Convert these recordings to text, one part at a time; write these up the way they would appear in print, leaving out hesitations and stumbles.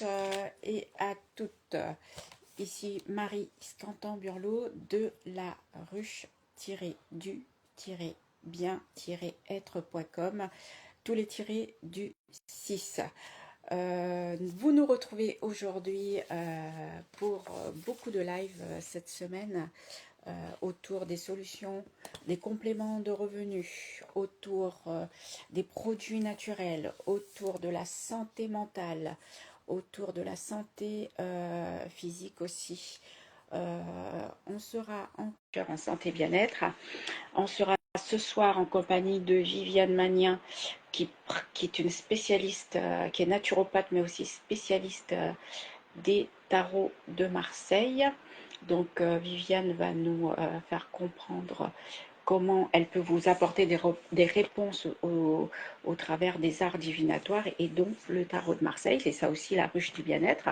Et à toutes. Ici Marie Scantan-Burlot de la ruche-du-bien-être.com, tous les tirés du 6. Vous nous retrouvez aujourd'hui pour beaucoup de live cette semaine autour des solutions, des compléments de revenus, autour des produits naturels, autour de la santé mentale, autour de la santé physique aussi. On sera en santé bien-être. On sera ce soir en compagnie de Viviane Magnien, qui est une spécialiste, qui est naturopathe, mais aussi spécialiste des tarots de Marseille. Donc Viviane va nous faire comprendre comment elle peut vous apporter des réponses au travers des arts divinatoires et donc le tarot de Marseille. C'est ça aussi la ruche du bien-être.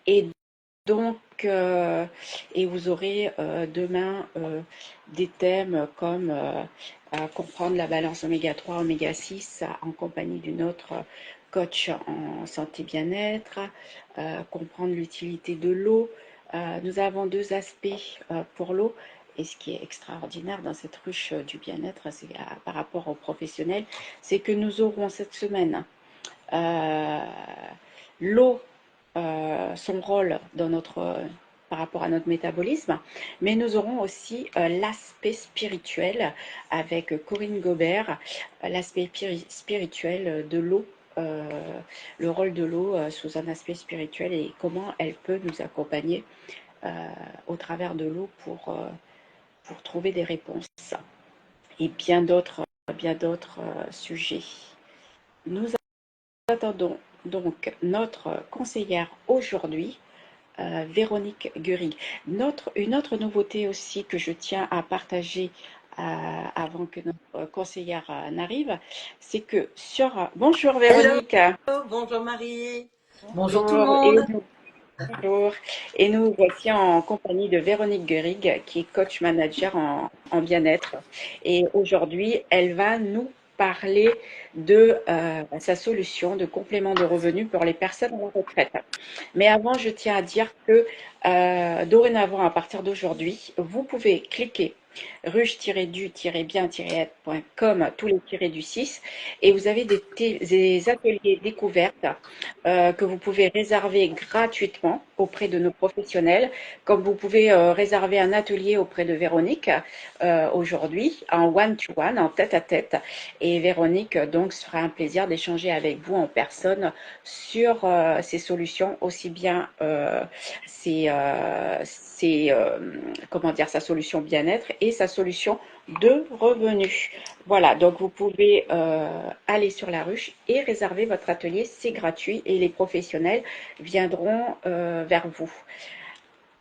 Et donc, et vous aurez demain des thèmes comme comprendre la balance oméga 3, oméga 6 en compagnie d'une autre coach en santé bien-être, comprendre l'utilité de l'eau. Nous avons deux aspects pour l'eau. Et ce qui est extraordinaire dans cette ruche du bien-être, c'est par rapport aux professionnels, c'est que nous aurons cette semaine l'eau, son rôle dans par rapport à notre métabolisme, mais nous aurons aussi l'aspect spirituel avec Corinne Gobert, l'aspect spirituel de l'eau, le rôle de l'eau sous un aspect spirituel et comment elle peut nous accompagner au travers de l'eau pour trouver des réponses et bien d'autres sujets. Nous attendons donc notre conseillère aujourd'hui, Véronique Gurig. Une autre nouveauté aussi que je tiens à partager avant que notre conseillère n'arrive, c'est que sur... Bonjour Hello, Véronique. bonjour Marie, bonjour tout le Bonjour. monde. Bonjour. Et nous voici en compagnie de Véronique Gurig, qui est coach manager en bien-être. Et aujourd'hui, elle va nous parler de sa solution de complément de revenus pour les personnes à la retraite. Mais avant, je tiens à dire que dorénavant, à partir d'aujourd'hui, vous pouvez cliquer ruche-du-bien-être.com, tous les tirés du 6, et vous avez des ateliers découvertes que vous pouvez réserver gratuitement auprès de nos professionnels, comme vous pouvez réserver un atelier auprès de Véronique aujourd'hui en one-to-one, en tête-à-tête. Et Véronique, donc, sera un plaisir d'échanger avec vous en personne sur ces solutions, aussi bien comment dire, sa solution bien-être et sa solution de revenus. Voilà, donc vous pouvez aller sur la ruche et réserver votre atelier, c'est gratuit et les professionnels viendront vers vous.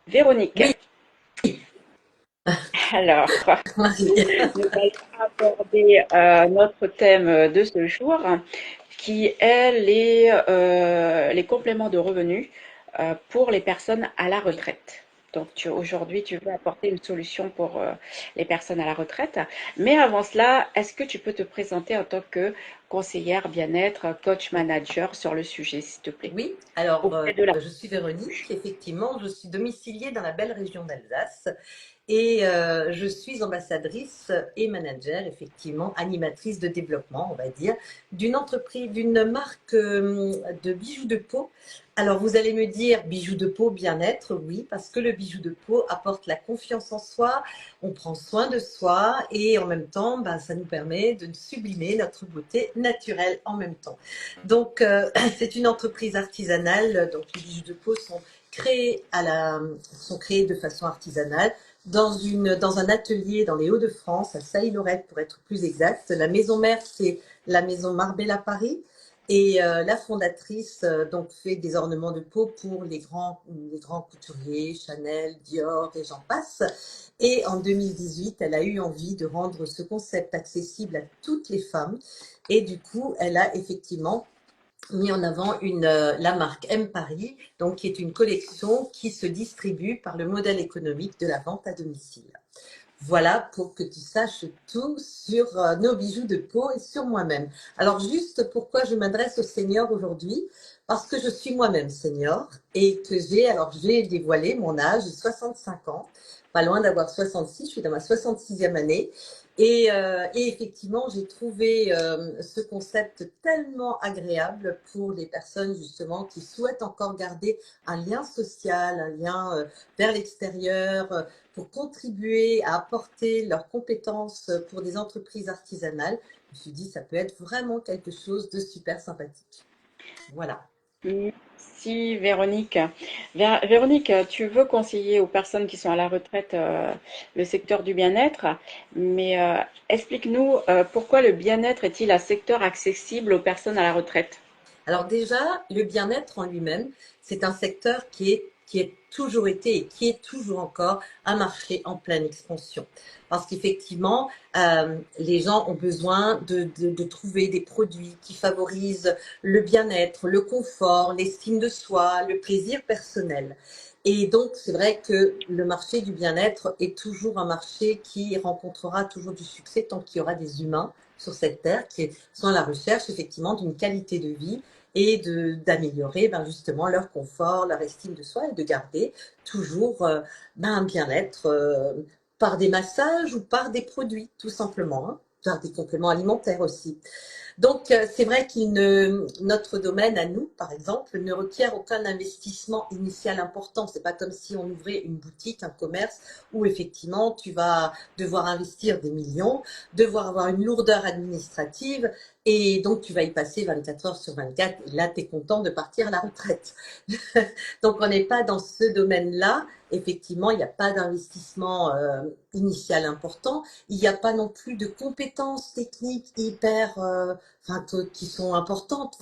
Véronique, Oui, alors, Marie. nous allons aborder notre thème de ce jour qui est les compléments de revenus pour les personnes à la retraite. Donc aujourd'hui, tu veux apporter une solution pour les personnes à la retraite. Mais avant cela, est-ce que tu peux te présenter en tant que conseillère bien-être, coach manager sur le sujet, s'il te plaît, Oui, alors auprès de la... je suis Véronique, effectivement, je suis domiciliée dans la belle région d'Alsace et je suis ambassadrice et manager, effectivement, animatrice de développement, on va dire, d'une entreprise, d'une marque de bijoux de peau. Alors vous allez me dire, bijoux de peau, bien-être, oui, parce que le bijou de peau apporte la confiance en soi, on prend soin de soi et en même temps, ben, ça nous permet de sublimer notre beauté naturelle en même temps. Donc, c'est une entreprise artisanale. Donc, les bijoux de peau sont créés de façon artisanale dans un atelier dans les Hauts-de-France, à Sailly-Lorette pour être plus exact. La maison mère, c'est la maison Marbella Paris. Et la fondatrice donc fait des ornements de peau pour les grands couturiers, Chanel, Dior et j'en passe. Et en 2018, elle a eu envie de rendre ce concept accessible à toutes les femmes. Et du coup, elle a effectivement mis en avant la marque M Paris, donc qui est une collection qui se distribue par le modèle économique de la vente à domicile. Voilà pour que tu saches tout sur nos bijoux de peau et sur moi-même. Alors juste pourquoi je m'adresse aux seniors aujourd'hui, parce que je suis moi-même senior et que j'ai dévoilé mon âge, j'ai 65 ans, pas loin d'avoir 66, je suis dans ma 66e année. Et effectivement, j'ai trouvé ce concept tellement agréable pour les personnes justement qui souhaitent encore garder un lien social, un lien vers l'extérieur, pour contribuer à apporter leurs compétences pour des entreprises artisanales. Je me suis dit, ça peut être vraiment quelque chose de super sympathique. Voilà. Merci Véronique. Véronique, tu veux conseiller aux personnes qui sont à la retraite le secteur du bien-être, mais explique-nous pourquoi le bien-être est-il un secteur accessible aux personnes à la retraite? Alors déjà, le bien-être en lui-même, c'est un secteur qui est toujours été et qui est toujours encore un marché en pleine expansion. Parce qu'effectivement, les gens ont besoin de trouver des produits qui favorisent le bien-être, le confort, l'estime de soi, le plaisir personnel. Et donc, c'est vrai que le marché du bien-être est toujours un marché qui rencontrera toujours du succès tant qu'il y aura des humains sur cette terre qui sont à la recherche effectivement d'une qualité de vie et d'améliorer justement leur confort, leur estime de soi et de garder toujours un bien-être par des massages ou par des produits tout simplement, hein, par des compléments alimentaires aussi. Donc, c'est vrai notre domaine à nous, par exemple, ne requiert aucun investissement initial important. C'est pas comme si on ouvrait une boutique, un commerce, où effectivement tu vas devoir investir des millions, devoir avoir une lourdeur administrative, et donc tu vas y passer 24 heures sur 24. Et là, tu es content de partir à la retraite. Donc, on n'est pas dans ce domaine-là. Effectivement, il n'y a pas d'investissement initial important. Il n'y a pas non plus de compétences techniques hyper qui sont importantes.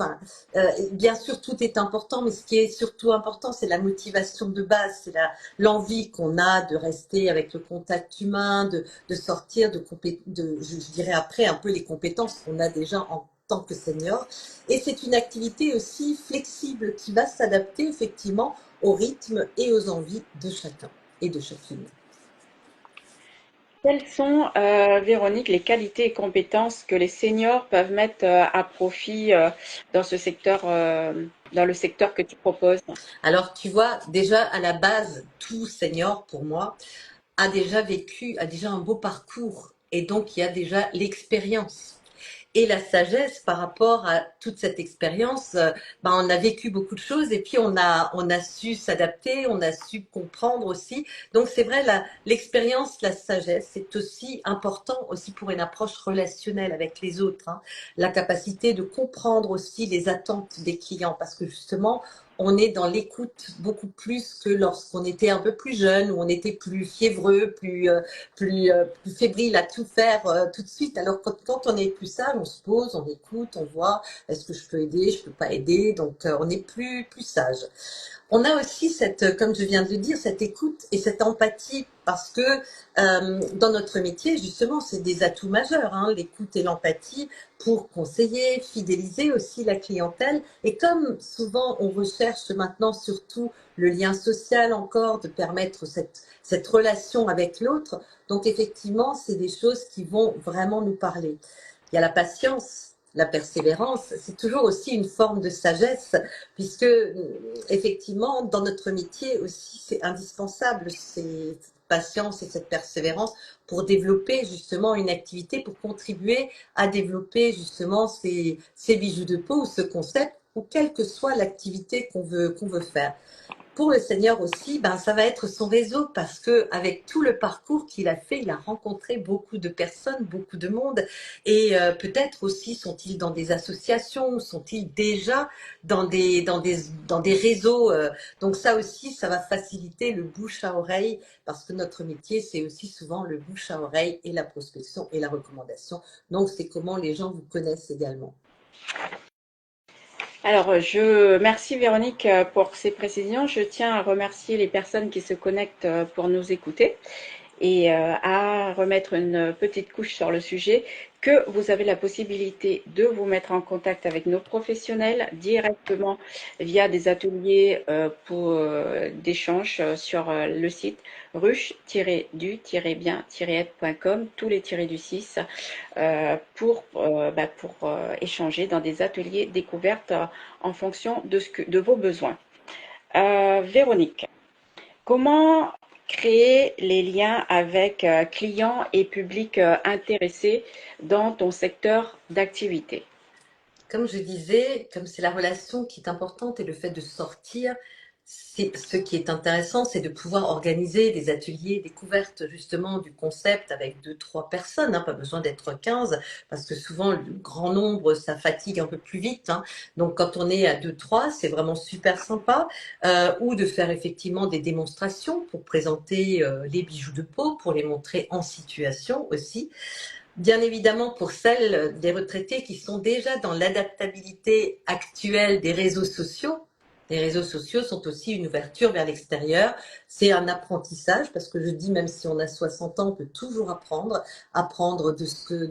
Bien sûr, tout est important, mais ce qui est surtout important, c'est la motivation de base, c'est l'envie qu'on a de rester avec le contact humain, de sortir, je dirais après un peu les compétences qu'on a déjà en tant que senior. Et c'est une activité aussi flexible qui va s'adapter effectivement au rythme et aux envies de chacun et de chacune. Quelles sont, Véronique, les qualités et compétences que les seniors peuvent mettre à profit dans ce secteur, dans le secteur que tu proposes? Alors, tu vois, déjà à la base, tout senior pour moi a déjà un beau parcours et donc il y a déjà l'expérience. Et la sagesse par rapport à toute cette expérience, on a vécu beaucoup de choses et puis on a su s'adapter, on a su comprendre aussi. Donc c'est vrai, l'expérience, la sagesse, c'est aussi important aussi pour une approche relationnelle avec les autres, hein. La capacité de comprendre aussi les attentes des clients parce que justement, on est dans l'écoute beaucoup plus que lorsqu'on était un peu plus jeune, où on était plus fiévreux, plus fébrile à tout faire tout de suite. Alors quand on est plus sage, on se pose, on écoute, on voit, est-ce que je peux aider, je peux pas aider, donc on est plus sage. On a aussi comme je viens de le dire, cette écoute et cette empathie parce que dans notre métier, justement, c'est des atouts majeurs, hein, l'écoute et l'empathie pour conseiller, fidéliser aussi la clientèle. Et comme souvent on recherche maintenant surtout le lien social encore, de permettre cette relation avec l'autre, donc effectivement, c'est des choses qui vont vraiment nous parler. Il y a la patience, la persévérance, c'est toujours aussi une forme de sagesse, puisque effectivement, dans notre métier aussi, c'est indispensable cette patience et cette persévérance pour développer justement une activité, pour contribuer à développer justement ces bijoux de peau ou ce concept, ou quelle que soit l'activité qu'on veut faire. Pour le senior aussi, ça va être son réseau parce que avec tout le parcours qu'il a fait, il a rencontré beaucoup de personnes, beaucoup de monde et peut-être aussi sont-ils dans des associations, sont-ils déjà dans des réseaux. Donc ça aussi, ça va faciliter le bouche à oreille parce que notre métier, c'est aussi souvent le bouche à oreille et la prospection et la recommandation. Donc c'est comment les gens vous connaissent également. Alors, je merci Véronique pour ces précisions. Je tiens à remercier les personnes qui se connectent pour nous écouter. et à remettre une petite couche sur le sujet, que vous avez la possibilité de vous mettre en contact avec nos professionnels directement via des ateliers d'échange sur le site ruche-du-bien-aide.com, tous les tirés du 6, pour échanger dans des ateliers découvertes en fonction de vos besoins. Véronique, comment créer les liens avec clients et publics intéressés dans ton secteur d'activité? Comme je disais, comme c'est la relation qui est importante et le fait de sortir, ce qui est intéressant, c'est de pouvoir organiser des ateliers découvertes justement du concept avec deux, trois personnes, hein, pas besoin d'être 15, parce que souvent le grand nombre, ça fatigue un peu plus vite, hein. Donc quand on est à deux, trois, c'est vraiment super sympa, ou de faire effectivement des démonstrations pour présenter les bijoux de peau, pour les montrer en situation aussi. Bien évidemment, pour celles des retraités qui sont déjà dans l'adaptabilité actuelle des réseaux sociaux, les réseaux sociaux sont aussi une ouverture vers l'extérieur. C'est un apprentissage parce que je dis, même si on a 60 ans, on peut toujours apprendre de ce que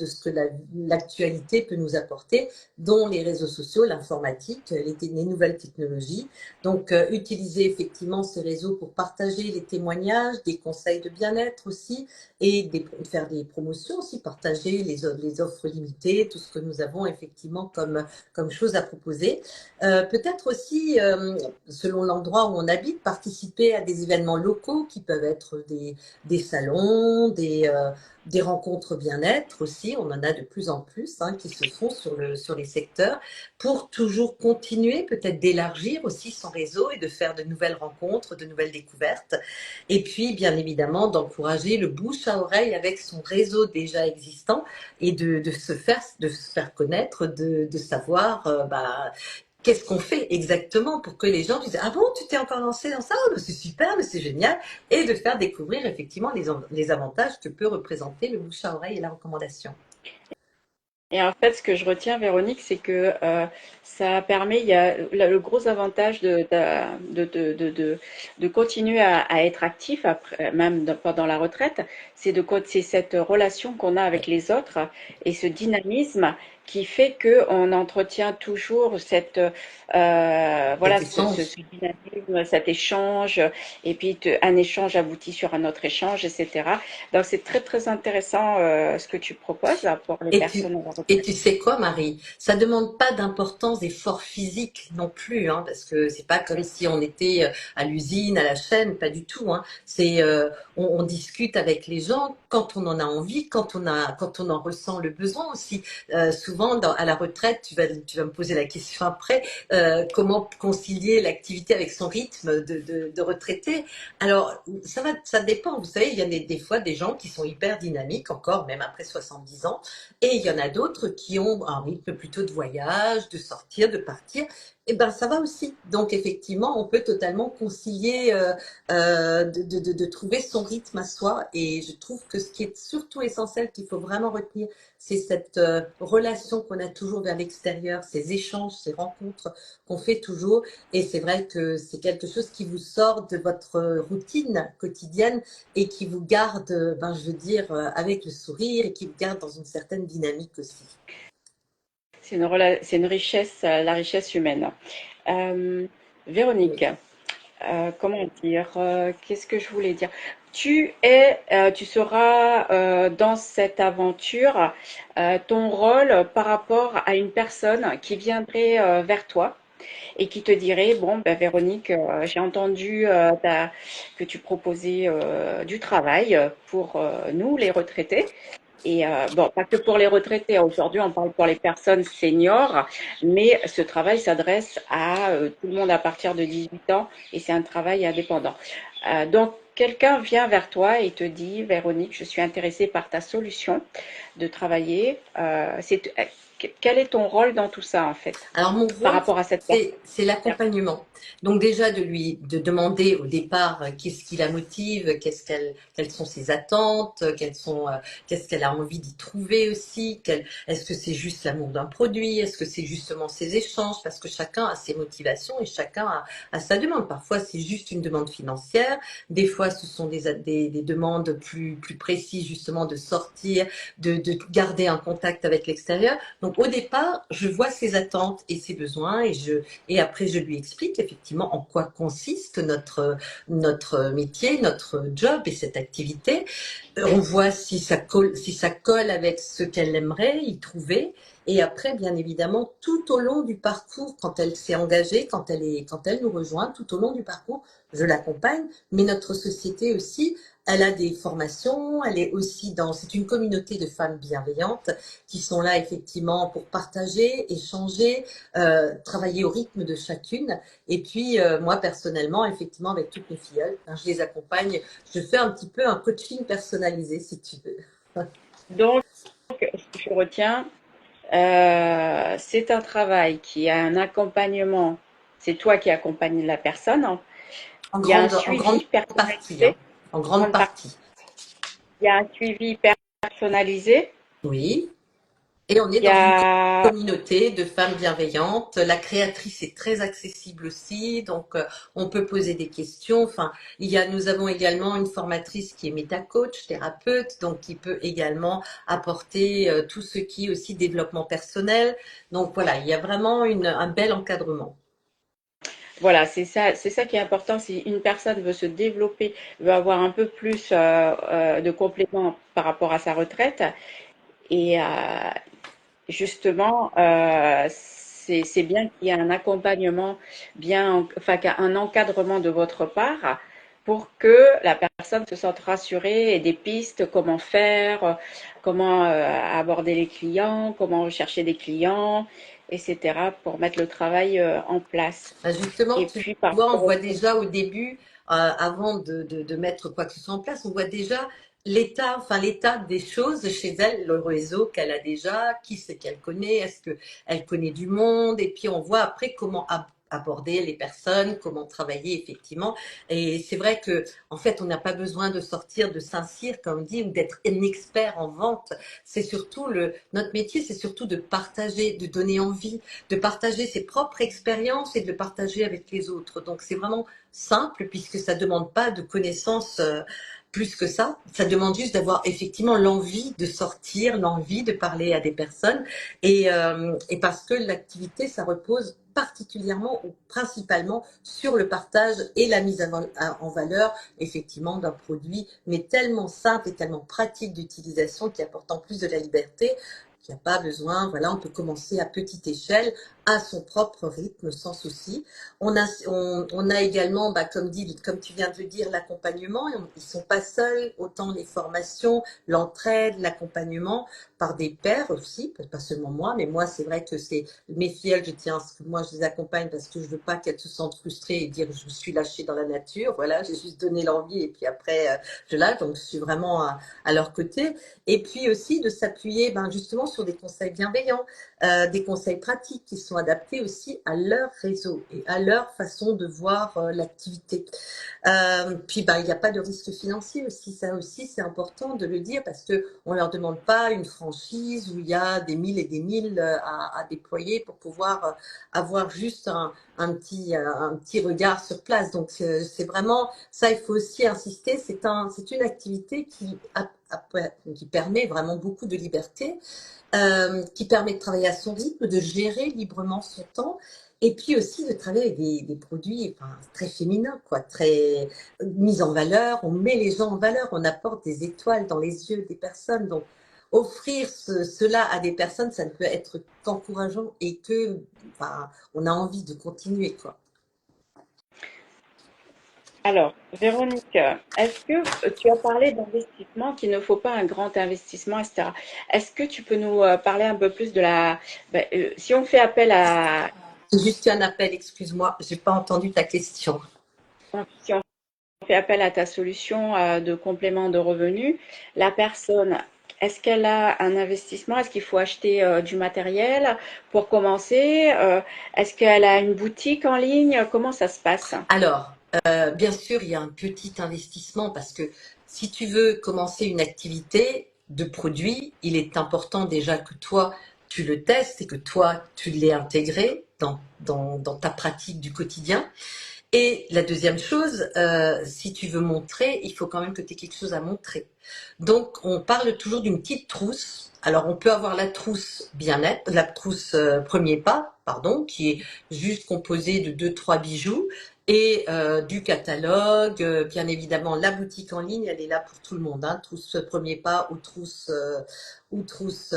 l'actualité peut nous apporter, dont les réseaux sociaux, l'informatique, les nouvelles technologies. Donc, utiliser effectivement ces réseaux pour partager les témoignages, des conseils de bien-être aussi, et faire des promotions aussi, partager les offres limitées, tout ce que nous avons effectivement comme choses à proposer. Peut-être aussi, selon l'endroit où on habite, participer à des événements locaux qui peuvent être des salons, des rencontres bien-être aussi. On en a de plus en plus, hein, qui se font sur les secteurs pour toujours continuer peut-être d'élargir aussi son réseau et de faire de nouvelles rencontres, de nouvelles découvertes. Et puis, bien évidemment, d'encourager le bouche à oreille avec son réseau déjà existant et de se faire connaître, de savoir qu'est-ce qu'on fait exactement pour que les gens disent ah bon, tu t'es encore lancé dans ça, oh, c'est super, mais c'est génial, et de faire découvrir effectivement les avantages que peut représenter le bouche à oreille et la recommandation. Et en fait, ce que je retiens, Véronique, c'est que ça permet, il y a le gros avantage de continuer à être actif, après, même pendant la retraite, c'est cette relation qu'on a avec les autres et ce dynamisme qui fait qu'on entretient toujours Cet voilà, échange. ce dynamisme, cet échange, et puis un échange aboutit sur un autre échange, etc. Donc, c'est très, très intéressant ce que tu proposes pour les Et tu, personnes à la et retraite. tu sais quoi, Marie? Ça demande pas d'importance d'efforts physiques non plus, hein, parce que c'est pas comme si on était à l'usine, à la chaîne, pas du tout, hein. On discute avec les gens quand on en a envie, quand on en ressent le besoin aussi. Souvent, à la retraite, tu vas me poser la question après, comment concilier l'activité avec son rythme de retraité? Alors, ça dépend. Vous savez, il y a des fois des gens qui sont hyper dynamiques encore, même après 70 ans. Et il y en a d'autres qui ont un rythme plutôt de voyage, de sortir, de partir. Et ben ça va aussi. Donc effectivement, on peut totalement concilier, de trouver son rythme à soi. Et je trouve que ce qui est surtout essentiel, qu'il faut vraiment retenir, c'est cette relation qu'on a toujours vers l'extérieur, ces échanges, ces rencontres qu'on fait toujours. Et c'est vrai que c'est quelque chose qui vous sort de votre routine quotidienne et qui vous garde, je veux dire, avec le sourire et qui vous garde dans une certaine dynamique aussi. C'est une richesse, la richesse humaine. Euh, Véronique, Oui. comment dire, qu'est-ce que je voulais dire? Tu seras dans cette aventure, ton rôle par rapport à une personne qui viendrait vers toi et qui te dirait, bon, ben, Véronique, j'ai entendu que tu proposais du travail pour nous, les retraités. Et bon, pas que pour les retraités. Aujourd'hui, on parle pour les personnes seniors, mais ce travail s'adresse à tout le monde à partir de 18 ans et c'est un travail indépendant. Donc, quelqu'un vient vers toi et te dit, Véronique, je suis intéressée par ta solution de travailler. quel est ton rôle dans tout ça, en fait, Alors mon par rôle, rapport à cette personne? c'est l'accompagnement. Donc déjà de demander au départ qu'est-ce qui la motive, quelles sont ses attentes, qu'est-ce qu'elle a envie d'y trouver aussi, est-ce que c'est juste l'amour d'un produit, est-ce que c'est justement ses échanges, parce que chacun a ses motivations et chacun a sa demande. Parfois c'est juste une demande financière, des fois ce sont des demandes plus précises justement de sortir, de garder un contact avec l'extérieur. Donc au départ, je vois ses attentes et ses besoins et après je lui explique effectivement en quoi consiste notre métier, notre job et cette activité. On voit si ça colle avec ce qu'elle aimerait y trouver. Et après, bien évidemment, tout au long du parcours, quand elle s'est engagée, quand elle nous rejoint, tout au long du parcours, je l'accompagne. Mais notre société aussi, elle a des formations, elle est aussi c'est une communauté de femmes bienveillantes qui sont là effectivement pour partager, échanger, travailler au rythme de chacune. Et puis moi personnellement, effectivement, avec toutes mes filleules, je les accompagne. Je fais un petit peu un coaching personnalisé, si tu veux. Donc, ce que je retiens, c'est un travail qui a un accompagnement. C'est toi qui accompagnes la personne. Il y a un En grande suivi partie, hein. personnalisé, En en grande grande partie. partie. Il y a un suivi personnalisé. Oui. Et on est Il y dans une a, communauté de femmes bienveillantes. La créatrice est très accessible aussi, donc on peut poser des questions. Enfin, nous avons également une formatrice qui est métacoach, thérapeute, donc qui peut également apporter tout ce qui est aussi développement personnel. Donc voilà, il y a vraiment un bel encadrement. voilà, c'est ça qui est important. Si une personne veut se développer, veut avoir un peu plus de compléments par rapport à sa retraite, et justement, c'est bien qu'il y ait un accompagnement, enfin, qu'il y ait un encadrement de votre part pour que la personne se sente rassurée et des pistes, comment faire, comment aborder les clients, comment rechercher des clients, etc., pour mettre le travail en place. Justement, Et tu puis, par vois, on rapport au voit déjà au début, avant de mettre quoi que ce soit en place, on voit déjà l'état des choses chez elle, le réseau qu'elle a déjà, qui c'est qu'elle connaît, est-ce que elle connaît du monde, et puis on voit après comment aborder les personnes, comment travailler effectivement. Et c'est vrai que en fait, on n'a pas besoin de sortir de Saint-Cyr, comme dit, ou d'être un expert en vente. C'est surtout notre métier, c'est surtout de partager, de donner envie, de partager ses propres expériences et de le partager avec les autres. Donc c'est vraiment simple puisque ça ne demande pas de connaissances plus que ça. Ça demande juste d'avoir effectivement l'envie de sortir, l'envie de parler à des personnes et parce que l'activité, ça repose particulièrement ou principalement sur le partage et la mise en valeur effectivement d'un produit, mais tellement simple et tellement pratique d'utilisation qui apporte en plus de la liberté il n'y a pas besoin, voilà, on peut commencer à petite échelle, à son propre rythme, sans souci. On a également, comme tu viens de le dire, l'accompagnement. Ils ne sont pas seuls, autant les formations, l'entraide, l'accompagnement par des pairs aussi, pas seulement moi, mais moi, c'est vrai que c'est mes filles, je tiens à ce que moi, je les accompagne parce que je veux pas qu'elles se sentent frustrées et dire je me suis lâchée dans la nature. Voilà, j'ai juste donné l'envie et puis après, je lâche. Donc, je suis vraiment à leur côté. Et puis aussi de s'appuyer justement sur des conseils bienveillants, des conseils pratiques qui sont adaptés aussi à leur réseau et à leur façon de voir l'activité. Puis il n'y a pas de risque financier aussi, ça aussi c'est important de le dire parce que on leur demande pas une franchise où il y a des mille et des mille à déployer pour pouvoir avoir juste un petit regard sur place. Donc c'est vraiment ça, il faut aussi insister. C'est une activité qui permet vraiment beaucoup de liberté, qui permet de travailler à son rythme, de gérer librement son temps. Et puis aussi de travailler avec des produits très féminins, quoi, très mis en valeur. On met les gens en valeur, on apporte des étoiles dans les yeux des personnes. Donc, offrir cela à des personnes, ça ne peut être qu'encourageant et on a envie de continuer, quoi. alors, Véronique, est-ce que tu as parlé d'investissement, qu'il ne faut pas un grand investissement, etc. Est-ce que tu peux nous parler un peu plus de si on fait appel à, J'ai juste eu un appel, excuse-moi, j'ai pas entendu ta question. si on fait appel à ta solution de complément de revenus, la personne Est-ce qu'elle a un investissement? Est-ce qu'il faut acheter du matériel pour commencer? Est-ce qu'elle a une boutique en ligne? Comment ça se passe? Alors, bien sûr, il y a un petit investissement parce que si tu veux commencer une activité de produit, il est important déjà que toi, tu le testes et que toi, tu l'aies intégré dans ta pratique du quotidien. Et la deuxième chose, si tu veux montrer, il faut quand même que tu aies quelque chose à montrer. Donc, on parle toujours d'une petite trousse. Alors, on peut avoir la trousse bien-être, la trousse premier pas, pardon, qui est juste composée de deux, trois bijoux et du catalogue. Bien évidemment, la boutique en ligne, elle est là pour tout le monde. Hein, trousse premier pas ou trousse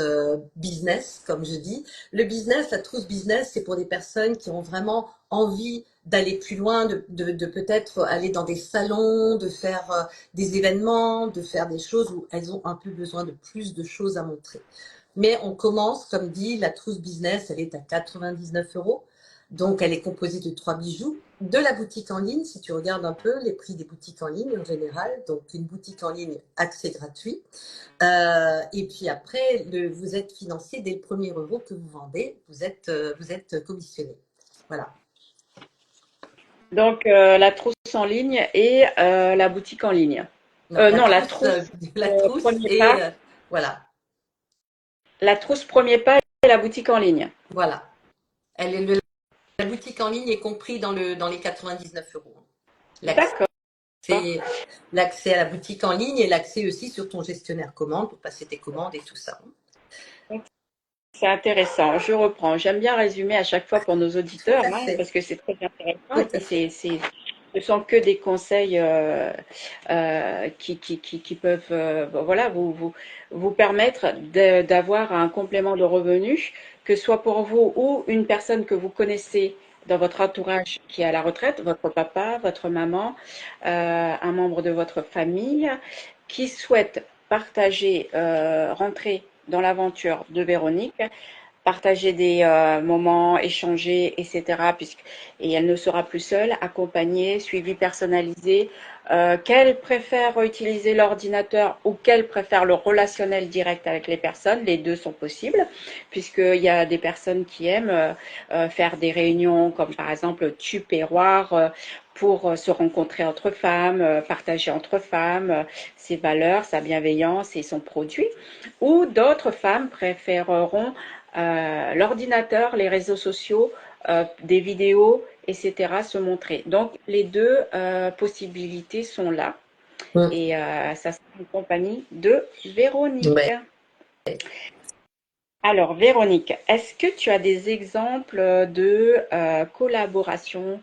business, comme je dis. Le business, la trousse business, c'est pour des personnes qui ont vraiment envie d'aller plus loin, de peut-être aller dans des salons, de faire des événements, de faire des choses où elles ont un peu besoin de plus de choses à montrer. Mais on commence, comme dit, la trousse business, elle est à 99 euros. Donc, elle est composée de trois bijoux. De la boutique en ligne, si tu regardes un peu les prix des boutiques en ligne en général, donc une boutique en ligne accès gratuit. Et puis après, vous êtes financé dès le premier euro que vous vendez, vous êtes commissionné. Voilà. Donc, la trousse en ligne et la boutique en ligne. Non, Non, la trousse la trousse premier et pas, voilà, la trousse premier pas et la boutique en ligne. voilà. La boutique en ligne est compris dans les 99 euros. D'accord. L'accès à la boutique en ligne et l'accès aussi sur ton gestionnaire commande pour passer tes commandes et tout ça. C'est intéressant. Je reprends. J'aime bien résumer à chaque fois pour nos Tout auditeurs, à hein, fait, parce que c'est très intéressant. Et tout à puis, fait. ce sont que des conseils qui peuvent, bon, voilà, vous permettre d'avoir un complément de revenus, que ce soit pour vous ou une personne que vous connaissez dans votre entourage qui est à la retraite, votre papa, votre maman, un membre de votre famille, qui souhaite partager, rentrer dans l'aventure de Véronique, partager des moments, échanger, etc. Et elle ne sera plus seule, accompagnée, suivie personnalisée. Qu'elle préfère utiliser l'ordinateur ou qu'elle préfère le relationnel direct avec les personnes, les deux sont possibles, puisqu'il y a des personnes qui aiment faire des réunions comme par exemple Tupperware pour se rencontrer entre femmes, partager entre femmes ses valeurs, sa bienveillance et son produit, ou d'autres femmes préféreront l'ordinateur, les réseaux sociaux, des vidéos, etc. se montrer. Donc les deux possibilités sont là Mm. et ça sera en compagnie de Véronique. Ouais. Alors Véronique, est-ce que tu as des exemples de collaboration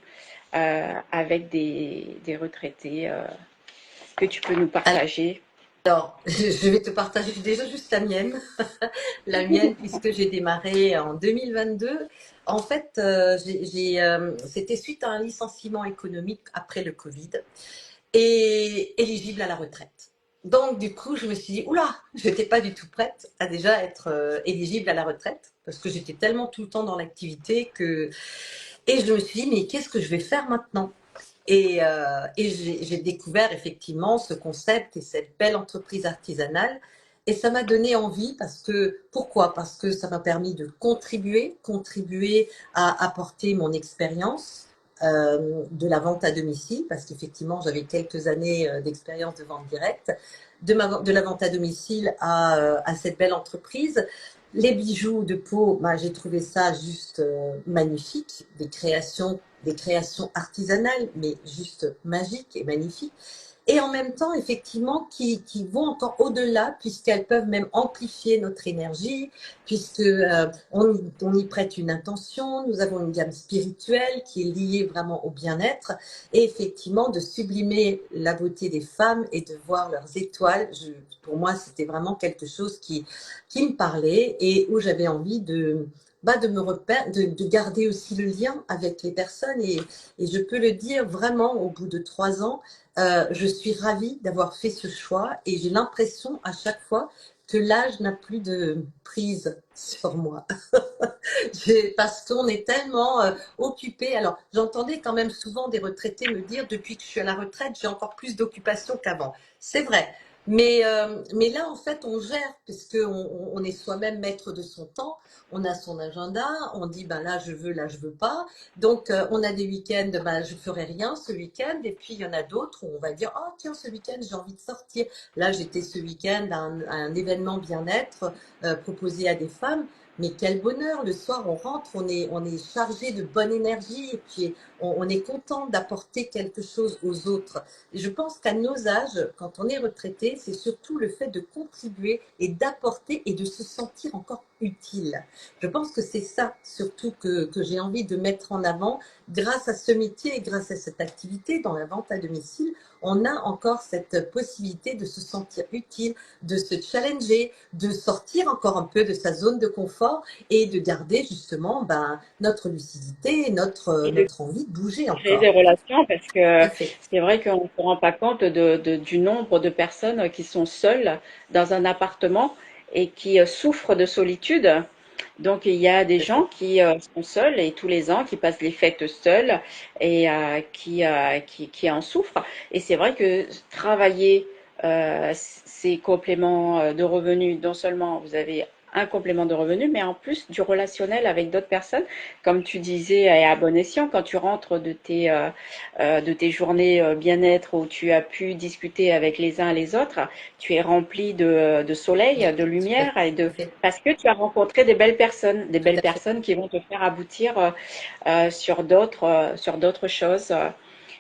avec des retraités que tu peux nous partager? Alors, je vais te partager déjà juste la mienne. La mienne, puisque j'ai démarré en 2022. En fait, c'était suite à un licenciement économique après le Covid et éligible à la retraite. Donc, du coup, je me suis dit, oula, je n'étais pas du tout prête à déjà être éligible à la retraite parce que j'étais tellement tout le temps dans l'activité que. Et je me suis dit, mais qu'est-ce que je vais faire maintenant? Et j'ai découvert effectivement ce concept et cette belle entreprise artisanale. Et ça m'a donné envie parce que, pourquoi? Parce que ça m'a permis de contribuer à apporter mon expérience de la vente à domicile, parce qu'effectivement j'avais quelques années d'expérience de vente directe, de la vente à domicile à cette belle entreprise. Les bijoux de peau, bah, j'ai trouvé ça juste magnifique, des créations artisanales, mais juste magiques et magnifiques. Et en même temps, effectivement, qui vont encore au-delà, puisqu'elles peuvent même amplifier notre énergie, puisque on y prête une intention. Nous avons une gamme spirituelle qui est liée vraiment au bien-être, et effectivement, de sublimer la beauté des femmes et de voir leurs étoiles. Pour moi, c'était vraiment quelque chose qui me parlait et où j'avais envie de me repère, de garder aussi le lien avec les personnes. Et je peux le dire vraiment, au bout de 3 ans, je suis ravie d'avoir fait ce choix et j'ai l'impression à chaque fois que l'âge n'a plus de prise sur moi. Parce qu'on est tellement occupé. Alors, j'entendais quand même souvent des retraités me dire, depuis que je suis à la retraite, j'ai encore plus d'occupation qu'avant. C'est vrai. Mais là, en fait, on gère, puisque on est soi-même maître de son temps. On a son agenda, on dit, ben là, je veux pas. Donc, on a des week-ends, ben, je ferai rien ce week-end. Et puis, il y en a d'autres où on va dire, oh, tiens, ce week-end, j'ai envie de sortir. Là, j'étais ce week-end à un événement bien-être proposé à des femmes. Mais quel bonheur! Le soir, on rentre, on est chargé de bonne énergie et puis on est content d'apporter quelque chose aux autres. Je pense qu'à nos âges, quand on est retraité, c'est surtout le fait de contribuer et d'apporter et de se sentir encore utile. Je pense que c'est ça surtout que j'ai envie de mettre en avant. Grâce à ce métier et grâce à cette activité dans la vente à domicile, on a encore cette possibilité de se sentir utile, de se challenger, de sortir encore un peu de sa zone de confort et de garder justement notre lucidité, Et de notre envie de bouger créer des encore. relations parce Tout que à fait. c'est vrai qu'on ne se rend pas compte du nombre de personnes qui sont seules dans un appartement et qui souffrent de solitude. Donc, il y a des Tout à gens fait. qui sont seuls et tous les ans qui passent les fêtes seuls et qui en souffrent. Et c'est vrai que travailler ces compléments de revenus, non seulement vous avez un complément de revenus, mais en plus du relationnel avec d'autres personnes, comme tu disais, et à bon escient, quand tu rentres de tes journées bien-être où tu as pu discuter avec les uns et les autres, tu es rempli de soleil, de Tout lumière et à de fait. parce que tu as rencontré des Tout belles à fait. personnes qui vont te faire aboutir sur d'autres choses,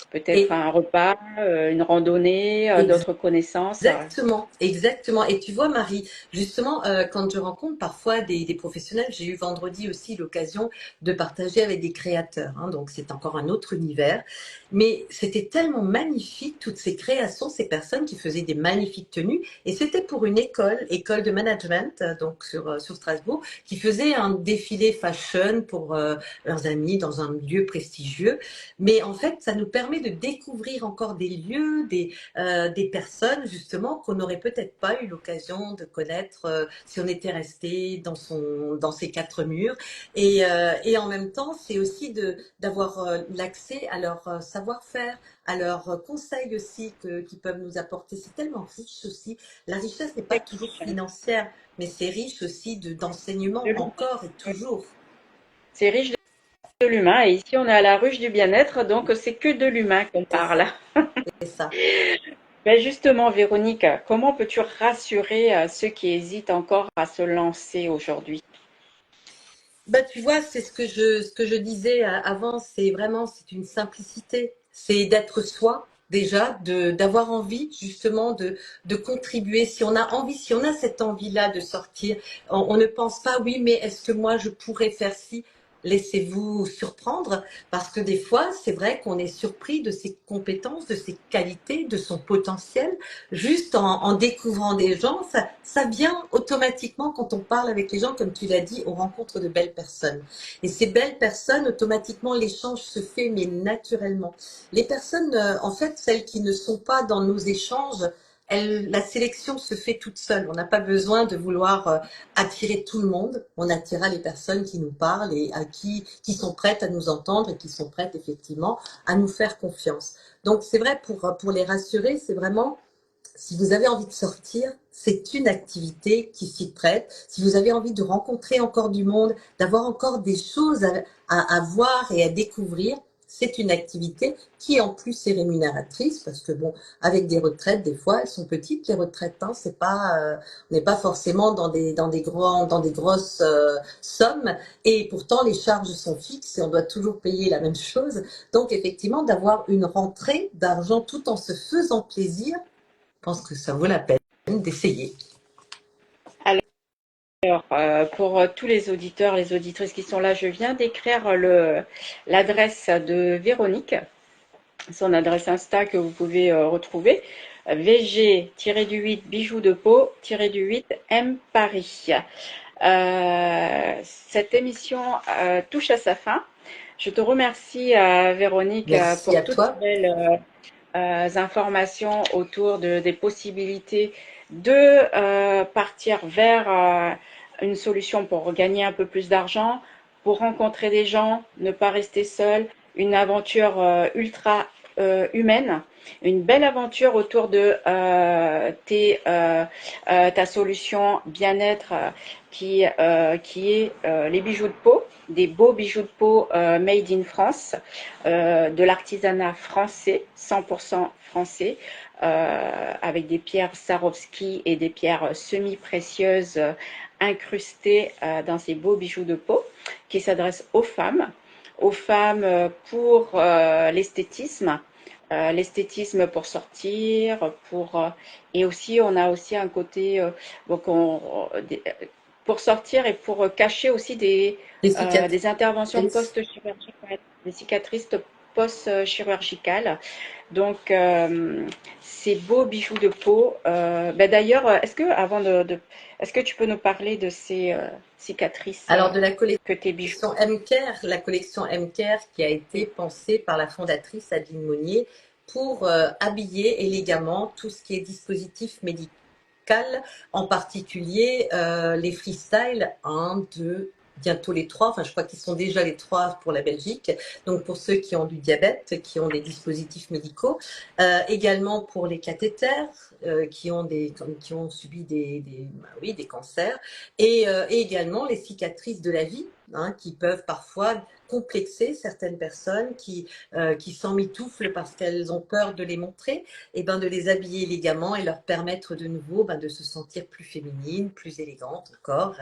peut-être Et, un repas, une randonnée, d'autres connaissances. Exactement, exactement. Et tu vois, Marie, justement, quand je rencontre parfois des professionnels, j'ai eu vendredi aussi l'occasion de partager avec des créateurs, hein, donc c'est encore un autre univers. Mais c'était tellement magnifique, toutes ces créations, ces personnes qui faisaient des magnifiques tenues. Et c'était pour une école de management, donc sur Strasbourg, qui faisait un défilé fashion pour leurs amis dans un lieu prestigieux. Mais en fait, ça nous permet de découvrir encore des lieux, des personnes justement qu'on n'aurait peut-être pas eu l'occasion de connaître si on était resté dans ses quatre murs. Et en même temps, c'est aussi d'avoir l'accès à leur savoir-faire, à leurs conseils aussi qu'ils peuvent nous apporter. C'est tellement riche aussi. La richesse n'est pas C'est toujours riche, hein. financière, mais c'est riche aussi De d'enseignement l'humain. encore et Oui. toujours. C'est riche de l'humain. Et ici, on est à la ruche du bien-être, donc c'est que de l'humain qu'on C'est parle. ça, c'est ça. Ben justement, Véronique, comment peux-tu rassurer ceux qui hésitent encore à se lancer aujourd'hui? Bah, tu vois, c'est ce que je disais avant, c'est vraiment, c'est une simplicité. C'est d'être soi, déjà, d'avoir envie, justement, de contribuer. Si on a envie, si on a cette envie-là de sortir, on ne pense pas, oui, mais est-ce que moi, je pourrais faire ci? Laissez-vous surprendre, parce que des fois, c'est vrai qu'on est surpris de ses compétences, de ses qualités, de son potentiel. Juste en découvrant des gens, ça vient automatiquement quand on parle avec les gens, comme tu l'as dit, on rencontre de belles personnes. Et ces belles personnes, automatiquement, l'échange se fait, mais naturellement. Les personnes, en fait, celles qui ne sont pas dans nos échanges, la sélection se fait toute seule. On n'a pas besoin de vouloir attirer tout le monde. On attirera les personnes qui nous parlent et qui sont prêtes à nous entendre et qui sont prêtes effectivement à nous faire confiance. Donc c'est vrai pour les rassurer, c'est vraiment si vous avez envie de sortir, c'est une activité qui s'y prête. Si vous avez envie de rencontrer encore du monde, d'avoir encore des choses à voir et à découvrir, c'est une activité qui en plus est rémunératrice parce que bon, avec des retraites, des fois, elles sont petites les retraites. Hein, c'est pas, on n'est pas forcément dans des grosses sommes et pourtant les charges sont fixes et on doit toujours payer la même chose. Donc effectivement, d'avoir une rentrée d'argent tout en se faisant plaisir, je pense que ça vaut la peine d'essayer. Alors, pour tous les auditeurs, les auditrices qui sont là, je viens d'écrire l'adresse de Véronique, son adresse Insta que vous pouvez retrouver, VG-8 bijoux de peau-8 M Paris. Cette émission touche à sa fin. Je te remercie, Véronique, Merci pour à toutes ces toi. belles informations autour des possibilités de partir vers une solution pour gagner un peu plus d'argent, pour rencontrer des gens, ne pas rester seul, une aventure ultra humaine, une belle aventure autour de ta solution bien-être qui est les bijoux de peau, des beaux bijoux de peau made in France, de l'artisanat français, 100% français, avec des pierres Swarovski et des pierres semi-précieuses incrustées dans ces beaux bijoux de peau qui s'adressent aux femmes pour l'esthétisme pour sortir, et aussi on a aussi un côté donc pour sortir et pour cacher aussi Les cicatrices. des interventions post-chirurgicales, des cicatrices post-chirurgicales. Donc, ces beaux bijoux de peau. D'ailleurs, est-ce que tu peux nous parler de ces cicatrices Alors, de la que tes bijoux? collection M-Care, la collection M-Care qui a été pensée par la fondatrice Adeline Monnier pour habiller élégamment tout ce qui est dispositif médical, en particulier les freestyle 1, 2, bientôt les 3, enfin je crois qu'ils sont déjà les 3 pour la Belgique, donc pour ceux qui ont du diabète, qui ont des dispositifs médicaux, également pour les cathéters, qui ont subi oui, des cancers, et également les cicatrices de la vie, hein, qui peuvent parfois complexer certaines personnes qui s'emmitouflent parce qu'elles ont peur de les montrer, et ben de les habiller élégamment et leur permettre de nouveau de se sentir plus féminine, plus élégante encore,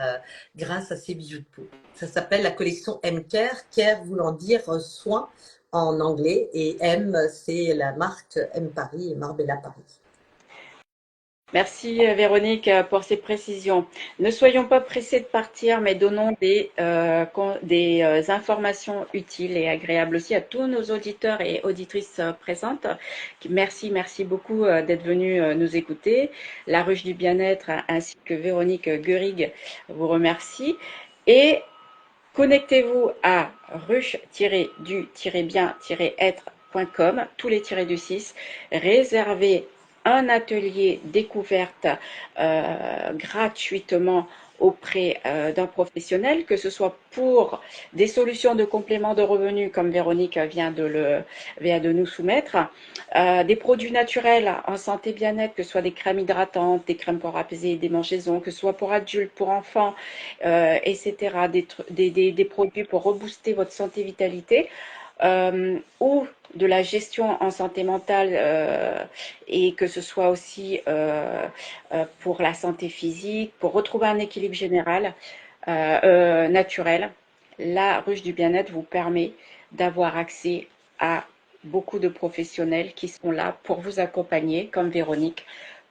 grâce à ces bijoux de peau. Ça s'appelle la collection M-Care, Care voulant dire soin en anglais, et M, c'est la marque M Paris et Marbella Paris. Merci Véronique pour ces précisions. Ne soyons pas pressés de partir, mais donnons des informations utiles et agréables aussi à tous nos auditeurs et auditrices présentes. Merci, merci beaucoup d'être venus nous écouter. La Ruche du Bien-être ainsi que Véronique Guerig vous remercie. Et connectez-vous à ruche-du-bien-être.com, tous les tirés du 6. Réservez un atelier découverte gratuitement auprès d'un professionnel, que ce soit pour des solutions de complément de revenus comme Véronique vient de nous soumettre, des produits naturels en santé bien-être, que ce soit des crèmes hydratantes, des crèmes pour apaiser des mangeaisons, que ce soit pour adultes, pour enfants, etc., des produits pour rebooster votre santé vitalité, ou de la gestion en santé mentale, et que ce soit aussi pour la santé physique, pour retrouver un équilibre général naturel. La ruche du bien-être vous permet d'avoir accès à beaucoup de professionnels qui sont là pour vous accompagner, comme Véronique,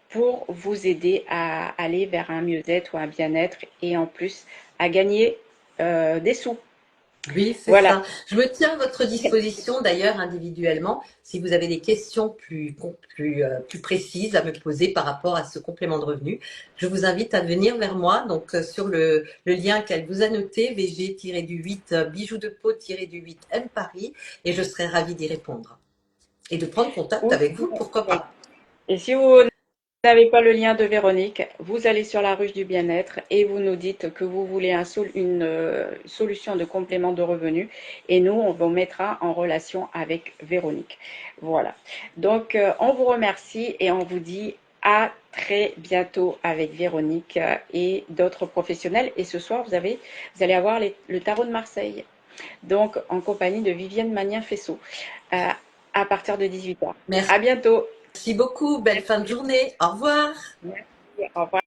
pour vous aider à aller vers un mieux-être ou un bien-être, et en plus à gagner des sous. Oui, c'est Voilà. ça. Je me tiens à votre disposition d'ailleurs individuellement si vous avez des questions plus précises à me poser par rapport à ce complément de revenu. Je vous invite à venir vers moi, donc sur le lien qu'elle vous a noté, VG-8 bijoux de peau-8 M Paris, et je serai ravie d'y répondre et de prendre contact Ou, avec vous, pourquoi oui. pas. Et si vous n'avez pas le lien de Véronique, vous allez sur la ruche du bien-être et vous nous dites que vous voulez une solution de complément de revenus, et nous, on vous mettra en relation avec Véronique. Voilà. Donc, on vous remercie et on vous dit à très bientôt avec Véronique et d'autres professionnels. Et ce soir, vous allez avoir le tarot de Marseille, donc en compagnie de Vivienne Magnin-Fessot, à partir de 18h. À bientôt. Merci beaucoup, belle fin de journée. Au revoir. Merci. Au revoir.